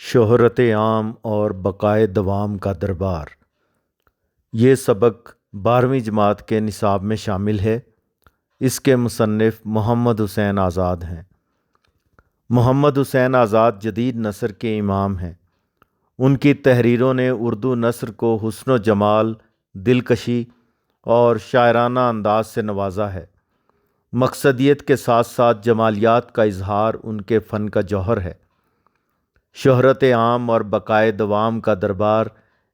شہرت عام اور بقائے دوام کا دربار۔ یہ سبق 12ویں جماعت کے نصاب میں شامل ہے۔ اس کے مصنف محمد حسین آزاد ہیں۔ محمد حسین آزاد جدید نثر کے امام ہیں۔ ان کی تحریروں نے اردو نثر کو حسن و جمال، دلکشی اور شاعرانہ انداز سے نوازا ہے۔ مقصدیت کے ساتھ ساتھ جمالیات کا اظہار ان کے فن کا جوہر ہے۔ شہرت عام اور بقائے دوام کا دربار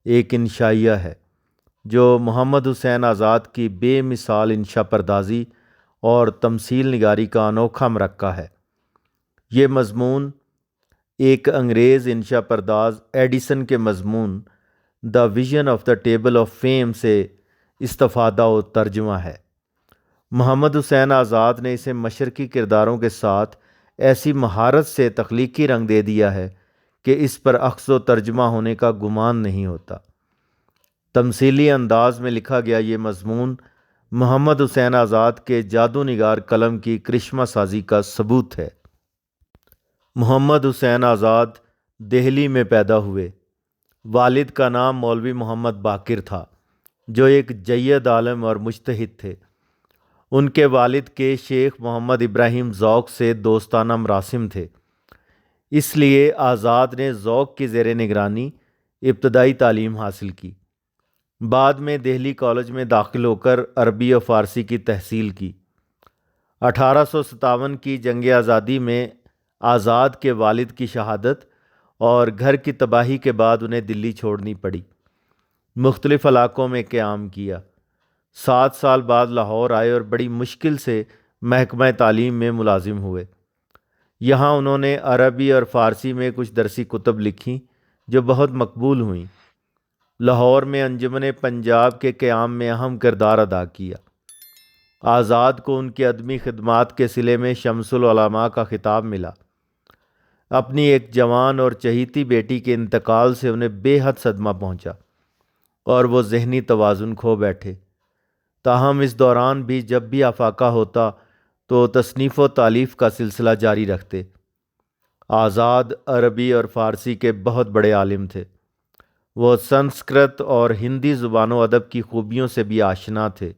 ایک انشائیہ ہے جو محمد حسین آزاد کی بے مثال انشا پردازی اور تمثیل نگاری کا انوکھا مرکہ ہے۔ یہ مضمون ایک انگریز انشا پرداز ایڈیسن کے مضمون the vision of the table of fame سے استفادہ و ترجمہ ہے۔ محمد حسین آزاد نے اسے مشرقی کرداروں کے ساتھ ایسی مہارت سے تخلیقی رنگ دے دیا ہے کہ اس پر اخذ و ترجمہ ہونے کا گمان نہیں ہوتا۔ تمثیلی انداز میں لکھا گیا یہ مضمون محمد حسین آزاد کے جادو نگار قلم کی کرشمہ سازی کا ثبوت ہے۔ محمد حسین آزاد دہلی میں پیدا ہوئے۔ والد کا نام مولوی محمد باقر تھا جو ایک جید عالم اور مجتہد تھے۔ ان کے والد کے شیخ محمد ابراہیم ذوق سے دوستانہ مراسم تھے، اس لیے آزاد نے ذوق کی زیر نگرانی ابتدائی تعلیم حاصل کی۔ بعد میں دہلی کالج میں داخل ہو کر عربی و فارسی کی تحصیل کی۔ 1857 کی جنگ آزادی میں آزاد کے والد کی شہادت اور گھر کی تباہی کے بعد انہیں دلی چھوڑنی پڑی۔ مختلف علاقوں میں قیام کیا۔ 7 سال بعد لاہور آئے اور بڑی مشکل سے محکمہ تعلیم میں ملازم ہوئے۔ یہاں انہوں نے عربی اور فارسی میں کچھ درسی کتب لکھیں جو بہت مقبول ہوئیں۔ لاہور میں انجمن پنجاب کے قیام میں اہم کردار ادا کیا۔ آزاد کو ان کی ادبی خدمات کے صلے میں شمس العلماء کا خطاب ملا۔ اپنی ایک جوان اور چہیتی بیٹی کے انتقال سے انہیں بے حد صدمہ پہنچا اور وہ ذہنی توازن کھو بیٹھے۔ تاہم اس دوران بھی جب بھی آفاقہ ہوتا تو تصنیف و تالیف کا سلسلہ جاری رکھتے۔ آزاد عربی اور فارسی کے بہت بڑے عالم تھے۔ وہ سنسکرت اور ہندی زبان و ادب کی خوبیوں سے بھی آشنا تھے۔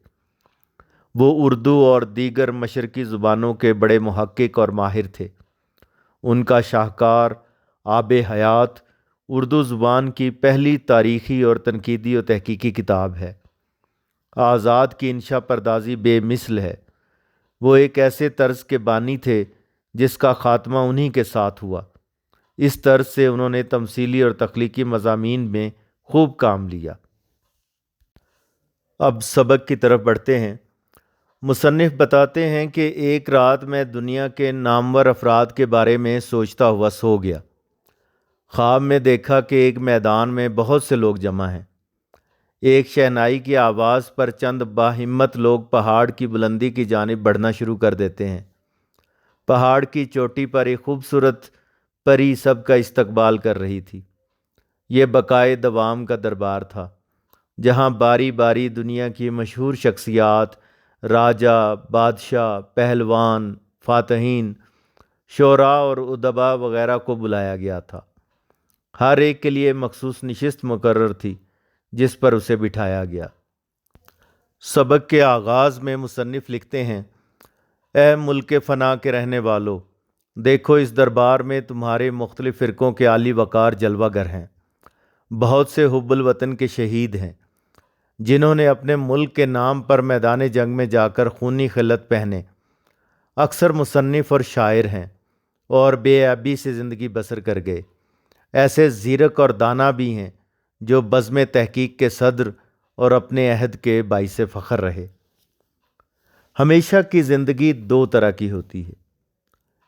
وہ اردو اور دیگر مشرقی زبانوں کے بڑے محقق اور ماہر تھے۔ ان کا شاہکار آب حیات اردو زبان کی پہلی تاریخی اور تنقیدی و تحقیقی کتاب ہے۔ آزاد کی انشا پردازی بے مثل ہے۔ وہ ایک ایسے طرز کے بانی تھے جس کا خاتمہ انہی کے ساتھ ہوا۔ اس طرز سے انہوں نے تمثیلی اور تخلیقی مضامین میں خوب کام لیا۔ اب سبق کی طرف بڑھتے ہیں۔ مصنف بتاتے ہیں کہ ایک رات میں دنیا کے نامور افراد کے بارے میں سوچتا ہوا سو گیا۔ خواب میں دیکھا کہ ایک میدان میں بہت سے لوگ جمع ہیں۔ ایک شہنائی کی آواز پر چند باہمت لوگ پہاڑ کی بلندی کی جانب بڑھنا شروع کر دیتے ہیں۔ پہاڑ کی چوٹی پر ایک خوبصورت پری سب کا استقبال کر رہی تھی۔ یہ بقائے دوام کا دربار تھا جہاں باری باری دنیا کی مشہور شخصیات، راجہ، بادشاہ، پہلوان، فاتحین، شعراء اور ادباء وغیرہ کو بلایا گیا تھا۔ ہر ایک کے لیے مخصوص نشست مقرر تھی جس پر اسے بٹھایا گیا۔ سبق کے آغاز میں مصنف لکھتے ہیں: اے ملک فنا کے رہنے والو، دیکھو اس دربار میں تمہارے مختلف فرقوں کے عالی وقار جلوہ گر ہیں۔ بہت سے حب الوطن کے شہید ہیں جنہوں نے اپنے ملک کے نام پر میدان جنگ میں جا کر خونی خلت پہنے۔ اکثر مصنف اور شاعر ہیں اور بے عیبی سے زندگی بسر کر گئے۔ ایسے زیرک اور دانا بھی ہیں جو بزم تحقیق کے صدر اور اپنے عہد کے باعث فخر رہے۔ ہمیشہ کی زندگی 2 طرح کی ہوتی ہے،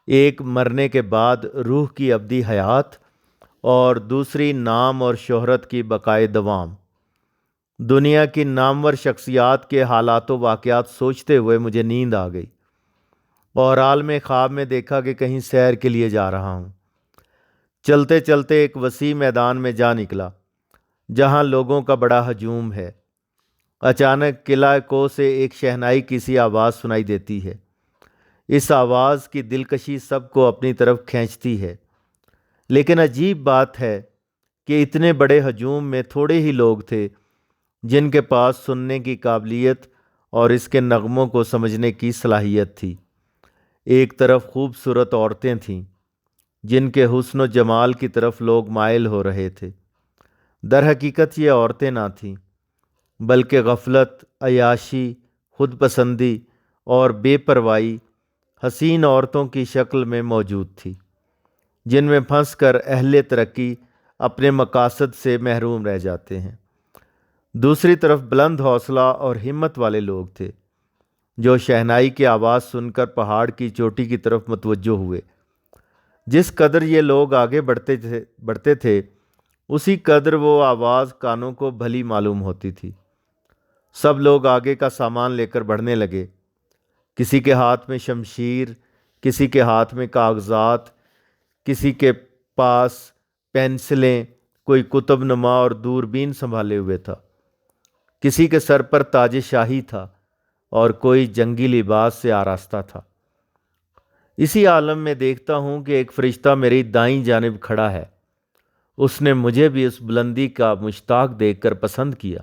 ایک مرنے کے بعد روح کی ابدی حیات اور دوسری نام اور شہرت کی بقائے دوام۔ دنیا کی نامور شخصیات کے حالات و واقعات سوچتے ہوئے مجھے نیند آ گئی اور عالم خواب میں دیکھا کہ کہیں سیر کے لیے جا رہا ہوں۔ چلتے چلتے ایک وسیع میدان میں جا نکلا جہاں لوگوں کا بڑا ہجوم ہے۔ اچانک قلعہ کو سے ایک شہنائی کی سی آواز سنائی دیتی ہے۔ اس آواز کی دلکشی سب کو اپنی طرف کھینچتی ہے۔ لیکن عجیب بات ہے کہ اتنے بڑے ہجوم میں تھوڑے ہی لوگ تھے جن کے پاس سننے کی قابلیت اور اس کے نغموں کو سمجھنے کی صلاحیت تھی۔ ایک طرف خوبصورت عورتیں تھیں جن کے حسن و جمال کی طرف لوگ مائل ہو رہے تھے۔ در حقیقت یہ عورتیں نہ تھیں، بلکہ غفلت، عیاشی، خود پسندی اور بے پرواہی حسین عورتوں کی شکل میں موجود تھی، جن میں پھنس کر اہل ترقی اپنے مقاصد سے محروم رہ جاتے ہیں۔ دوسری طرف بلند حوصلہ اور ہمت والے لوگ تھے جو شہنائی کی آواز سن کر پہاڑ کی چوٹی کی طرف متوجہ ہوئے۔ جس قدر یہ لوگ آگے بڑھتے تھے اسی قدر وہ آواز کانوں کو بھلی معلوم ہوتی تھی۔ سب لوگ آگے کا سامان لے کر بڑھنے لگے، کسی کے ہاتھ میں شمشیر، کسی کے ہاتھ میں کاغذات، کسی کے پاس پینسلیں، کوئی کتب نما اور دوربین سنبھالے ہوئے تھا، کسی کے سر پر تاج شاہی تھا اور کوئی جنگی لباس سے آراستہ تھا۔ اسی عالم میں دیکھتا ہوں کہ ایک فرشتہ میری دائیں جانب کھڑا ہے۔ اس نے مجھے بھی اس بلندی کا مشتاق دیکھ کر پسند کیا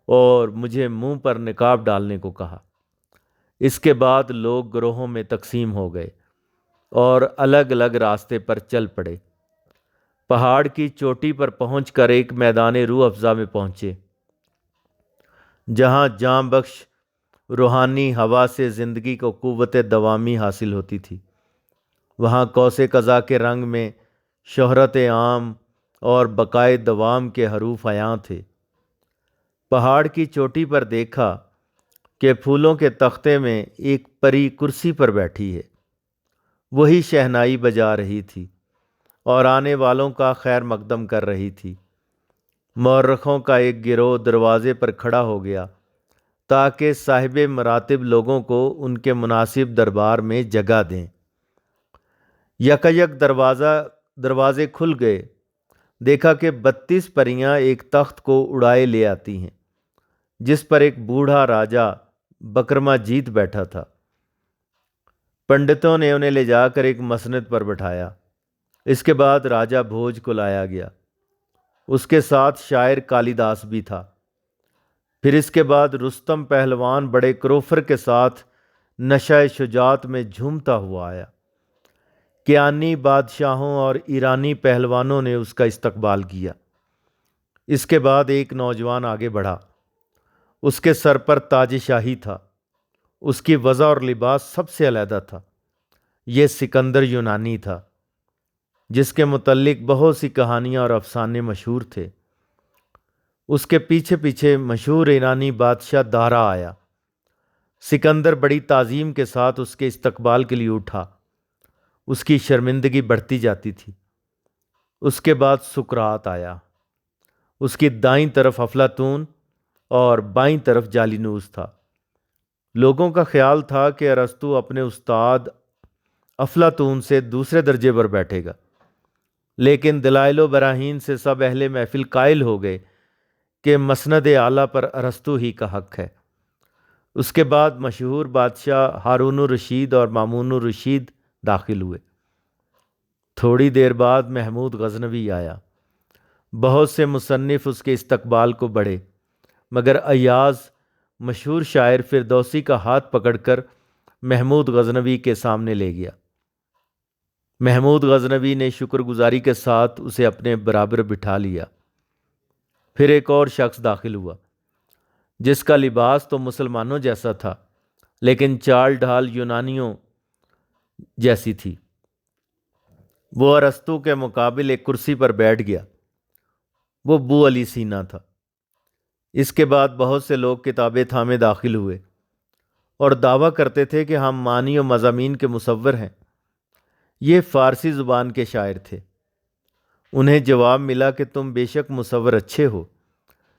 اور مجھے منہ پر نقاب ڈالنے کو کہا۔ اس کے بعد لوگ گروہوں میں تقسیم ہو گئے اور الگ الگ راستے پر چل پڑے۔ پہاڑ کی چوٹی پر پہنچ کر ایک میدان روح افزا میں پہنچے جہاں جاں بخش روحانی ہوا سے زندگی کو قوت دوامی حاصل ہوتی تھی۔ وہاں قوس قزح کے رنگ میں شہرت عام اور بقائے دوام کے حروف عیاں تھے۔ پہاڑ کی چوٹی پر دیکھا کہ پھولوں کے تختے میں ایک پری کرسی پر بیٹھی ہے۔ وہی شہنائی بجا رہی تھی اور آنے والوں کا خیر مقدم کر رہی تھی۔ مورخوں کا ایک گروہ دروازے پر کھڑا ہو گیا تاکہ صاحب مراتب لوگوں کو ان کے مناسب دربار میں جگہ دیں۔ یکایک دروازے کھل گئے۔ دیکھا کہ 32 پریاں ایک تخت کو اڑائے لے آتی ہیں جس پر ایک بوڑھا راجا بکرما جیت بیٹھا تھا۔ پنڈتوں نے انہیں لے جا کر ایک مسند پر بٹھایا۔ اس کے بعد راجا بھوج کو لایا گیا۔ اس کے ساتھ شاعر کالیداس بھی تھا۔ پھر اس کے بعد رستم پہلوان بڑے کروفر کے ساتھ نشہ شجاعت میں جھومتا ہوا آیا۔ کیانی بادشاہوں اور ایرانی پہلوانوں نے اس کا استقبال کیا۔ اس کے بعد ایک نوجوان آگے بڑھا۔ اس کے سر پر تاج شاہی تھا۔ اس کی وضع اور لباس سب سے علیحدہ تھا۔ یہ سکندر یونانی تھا جس کے متعلق بہت سی کہانیاں اور افسانے مشہور تھے۔ اس کے پیچھے پیچھے مشہور ایرانی بادشاہ دارا آیا۔ سکندر بڑی تعظیم کے ساتھ اس کے استقبال کے لیے اٹھا۔ اس کی شرمندگی بڑھتی جاتی تھی۔ اس کے بعد سقراط آیا۔ اس کی دائیں طرف افلاطون اور بائیں طرف جالینوس تھا۔ لوگوں کا خیال تھا کہ ارسطو اپنے استاد افلاطون سے دوسرے درجے پر بیٹھے گا، لیکن دلائل و براہین سے سب اہل محفل قائل ہو گئے کہ مسند اعلیٰ پر ارسطو ہی کا حق ہے۔ اس کے بعد مشہور بادشاہ ہارون الرشید اور مامون الرشید داخل ہوئے۔ تھوڑی دیر بعد محمود غزنوی آیا۔ بہت سے مصنف اس کے استقبال کو بڑھے، مگر ایاز مشہور شاعر فردوسی کا ہاتھ پکڑ کر محمود غزنوی کے سامنے لے گیا۔ محمود غزنوی نے شکر گزاری کے ساتھ اسے اپنے برابر بٹھا لیا۔ پھر ایک اور شخص داخل ہوا جس کا لباس تو مسلمانوں جیسا تھا لیکن چال ڈھال یونانیوں جیسی تھی۔ وہ ارسطو کے مقابل ایک کرسی پر بیٹھ گیا۔ وہ بو علی سینا تھا۔ اس کے بعد بہت سے لوگ کتابیں تھامے داخل ہوئے اور دعویٰ کرتے تھے کہ ہم معنی و مضامین کے مصور ہیں۔ یہ فارسی زبان کے شاعر تھے۔ انہیں جواب ملا کہ تم بے شک مصور اچھے ہو،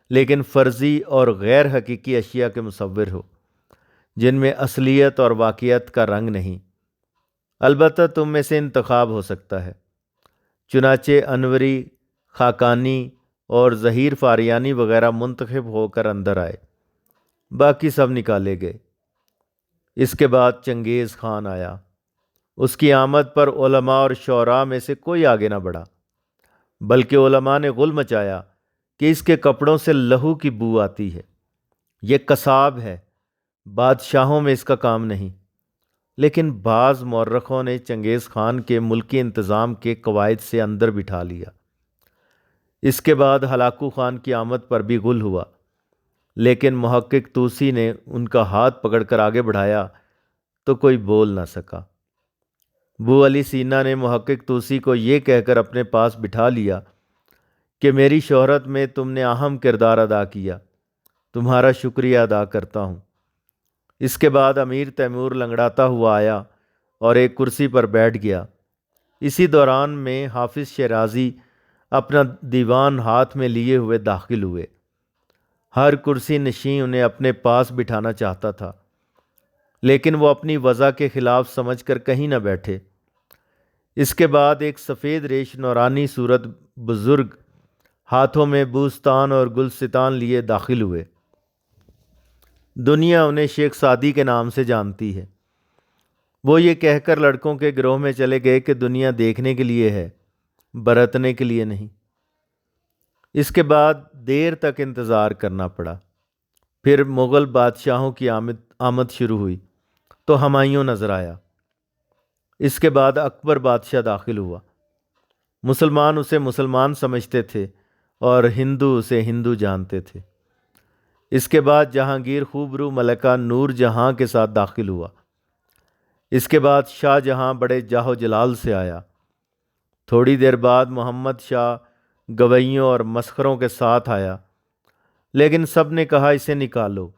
لیکن فرضی اور غیر حقیقی اشیاء کے مصور ہو جن میں اصلیت اور واقعیت کا رنگ نہیں۔ البتہ تم میں سے انتخاب ہو سکتا ہے۔ چنانچہ انوری، خاقانی اور ظہیر فاریانی وغیرہ منتخب ہو کر اندر آئے۔ باقی سب نکالے گئے۔ اس کے بعد چنگیز خان آیا۔ اس کی آمد پر علماء اور شعراء میں سے کوئی آگے نہ بڑھا، بلکہ علماء نے غل مچایا کہ اس کے کپڑوں سے لہو کی بو آتی ہے، یہ قصاب ہے، بادشاہوں میں اس کا کام نہیں۔ لیکن بعض مورخوں نے چنگیز خان کے ملکی انتظام کے قواعد سے اندر بٹھا لیا۔ اس کے بعد ہلاکو خان کی آمد پر بھی غل ہوا، لیکن محقق طوسی نے ان کا ہاتھ پکڑ کر آگے بڑھایا تو کوئی بول نہ سکا۔ بو علی سینا نے محقق طوسی کو یہ کہہ کر اپنے پاس بٹھا لیا کہ میری شہرت میں تم نے اہم کردار ادا کیا، تمہارا شکریہ ادا کرتا ہوں۔ اس کے بعد امیر تیمور لنگڑاتا ہوا آیا اور ایک کرسی پر بیٹھ گیا۔ اسی دوران میں حافظ شیرازی اپنا دیوان ہاتھ میں لیے ہوئے داخل ہوئے۔ ہر کرسی نشین انہیں اپنے پاس بٹھانا چاہتا تھا، لیکن وہ اپنی وضع کے خلاف سمجھ کر کہیں نہ بیٹھے۔ اس کے بعد ایک سفید ریش نورانی صورت بزرگ ہاتھوں میں بوستان اور گلستان لیے داخل ہوئے۔ دنیا انہیں شیخ سعدی کے نام سے جانتی ہے۔ وہ یہ کہہ کر لڑکوں کے گروہ میں چلے گئے کہ دنیا دیکھنے کے لیے ہے، برتنے کے لیے نہیں۔ اس کے بعد دیر تک انتظار کرنا پڑا۔ پھر مغل بادشاہوں کی آمد شروع ہوئی تو ہمایوں نظر آیا۔ اس کے بعد اکبر بادشاہ داخل ہوا۔ مسلمان اسے مسلمان سمجھتے تھے اور ہندو اسے ہندو جانتے تھے۔ اس کے بعد جہانگیر خوبرو ملکہ نور جہاں کے ساتھ داخل ہوا۔ اس کے بعد شاہ جہاں بڑے جاہ و جلال سے آیا۔ تھوڑی دیر بعد محمد شاہ گویوں اور مسخروں کے ساتھ آیا، لیکن سب نے کہا اسے نکالو،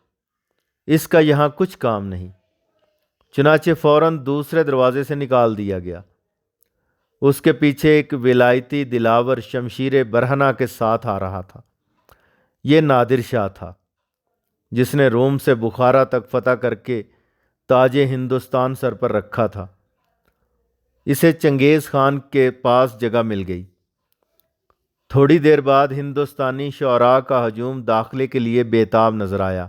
اس کا یہاں کچھ کام نہیں۔ چنانچہ فوراً دوسرے دروازے سے نکال دیا گیا۔ اس کے پیچھے ایک ولایتی دلاور شمشیر برہنہ کے ساتھ آ رہا تھا۔ یہ نادر شاہ تھا، جس نے روم سے بخارا تک فتح کر کے تاج ہندوستان سر پر رکھا تھا۔ اسے چنگیز خان کے پاس جگہ مل گئی۔ تھوڑی دیر بعد ہندوستانی شعراء کا ہجوم داخلے کے لیے بےتاب نظر آیا،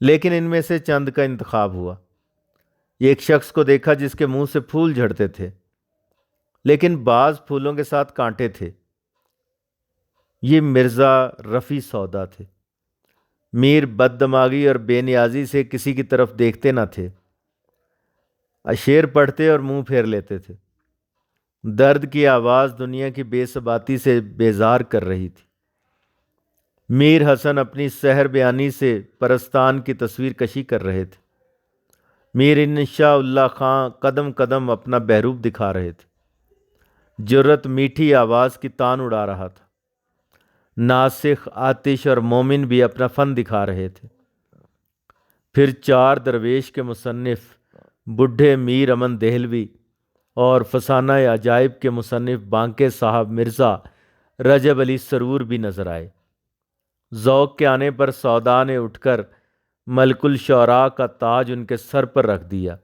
لیکن ان میں سے چند کا انتخاب ہوا۔ ایک شخص کو دیکھا جس کے منہ سے پھول جھڑتے تھے، لیکن بعض پھولوں کے ساتھ کانٹے تھے۔ یہ مرزا رفیع سودا تھے۔ میر بد دماغی اور بے نیازی سے کسی کی طرف دیکھتے نہ تھے، اشعر پڑھتے اور منہ پھیر لیتے تھے۔ درد کی آواز دنیا کی بے ثباتی سے بیزار کر رہی تھی۔ میر حسن اپنی سحر بیانی سے پرستان کی تصویر کشی کر رہے تھے۔ میر انشاء اللہ خان قدم قدم اپنا بہروپ دکھا رہے تھے۔ جرت میٹھی آواز کی تان اڑا رہا تھا۔ ناسخ، آتش اور مومن بھی اپنا فن دکھا رہے تھے۔ پھر چار درویش کے مصنف بڈھے میر امن دہلوی اور فسانہ عجائب کے مصنف بانکے صاحب مرزا رجب علی سرور بھی نظر آئے۔ ذوق کے آنے پر سودا نے اٹھ کر ملک الشعراء کا تاج ان کے سر پر رکھ دیا۔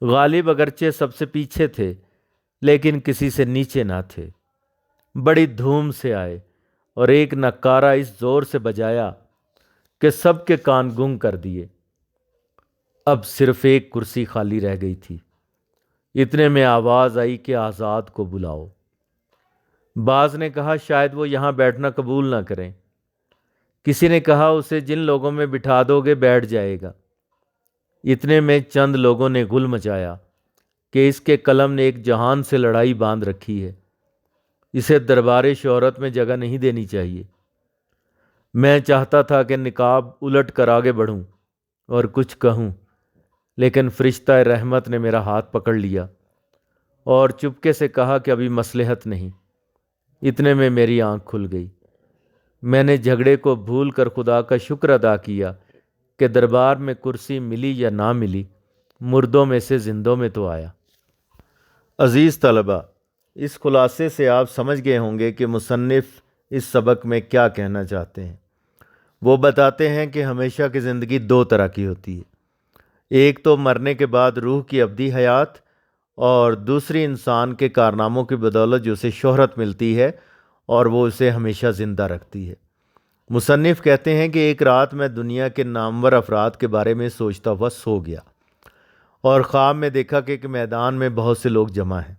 غالب اگرچہ سب سے پیچھے تھے، لیکن کسی سے نیچے نہ تھے۔ بڑی دھوم سے آئے اور ایک نکارہ اس زور سے بجایا کہ سب کے کان گنگ کر دیے۔ اب صرف ایک کرسی خالی رہ گئی تھی۔ اتنے میں آواز آئی کہ آزاد کو بلاؤ۔ بعض نے کہا شاید وہ یہاں بیٹھنا قبول نہ کریں۔ کسی نے کہا اسے جن لوگوں میں بٹھا دو گے بیٹھ جائے گا۔ اتنے میں چند لوگوں نے غل مچایا کہ اس کے قلم نے ایک جہان سے لڑائی باندھ رکھی ہے، اسے دربار شہرت میں جگہ نہیں دینی چاہیے۔ میں چاہتا تھا کہ نقاب الٹ کر آگے بڑھوں اور کچھ کہوں، لیکن فرشتہ رحمت نے میرا ہاتھ پکڑ لیا اور چپکے سے کہا کہ ابھی مصلحت نہیں۔ اتنے میں میری آنکھ کھل گئی۔ میں نے جھگڑے کو بھول کر خدا کا شکر ادا کیا کہ دربار میں کرسی ملی یا نہ ملی، مردوں میں سے زندوں میں تو آیا۔ عزیز طلبہ، اس خلاصے سے آپ سمجھ گئے ہوں گے کہ مصنف اس سبق میں کیا کہنا چاہتے ہیں۔ وہ بتاتے ہیں کہ ہمیشہ کی زندگی دو طرح کی ہوتی ہے، ایک تو مرنے کے بعد روح کی ابدی حیات، اور دوسری انسان کے کارناموں کی بدولت جو اسے شہرت ملتی ہے اور وہ اسے ہمیشہ زندہ رکھتی ہے۔ مصنف کہتے ہیں کہ ایک رات میں دنیا کے نامور افراد کے بارے میں سوچتا ہوا سو گیا اور خواب میں دیکھا کہ ایک میدان میں بہت سے لوگ جمع ہیں۔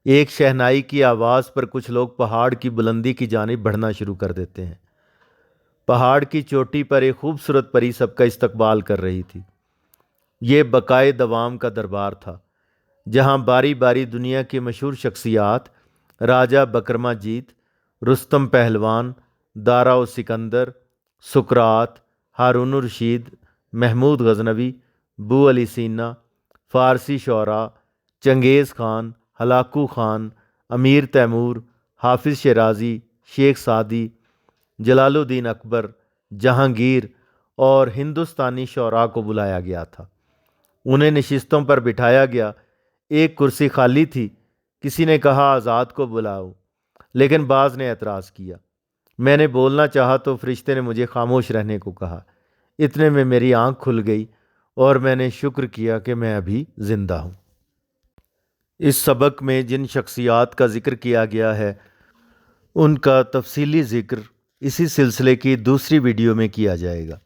ایک شہنائی کی آواز پر کچھ لوگ پہاڑ کی بلندی کی جانب بڑھنا شروع کر دیتے ہیں۔ پہاڑ کی چوٹی پر ایک خوبصورت پری سب کا استقبال کر رہی تھی۔ یہ بقائے دوام کا دربار تھا، جہاں باری باری دنیا کی مشہور شخصیات راجہ بکرما جیت، رستم پہلوان، دارا و سکندر، سقراط، ہارون الرشید، محمود غزنوی، بو علی سینا، فارسی شعراء، چنگیز خان، ہلاکو خان، امیر تیمور، حافظ شیرازی، شیخ سعدی، جلال الدین اکبر، جہانگیر اور ہندوستانی شعراء کو بلایا گیا تھا۔ انہیں نشستوں پر بٹھایا گیا۔ ایک کرسی خالی تھی۔ کسی نے کہا آزاد کو بلاؤ، لیکن بعض نے اعتراض کیا۔ میں نے بولنا چاہا تو فرشتے نے مجھے خاموش رہنے کو کہا۔ اتنے میں میری آنکھ کھل گئی اور میں نے شکر کیا کہ میں ابھی زندہ ہوں۔ اس سبق میں جن شخصیات کا ذکر کیا گیا ہے ان کا تفصیلی ذکر اسی سلسلے کی دوسری ویڈیو میں کیا جائے گا۔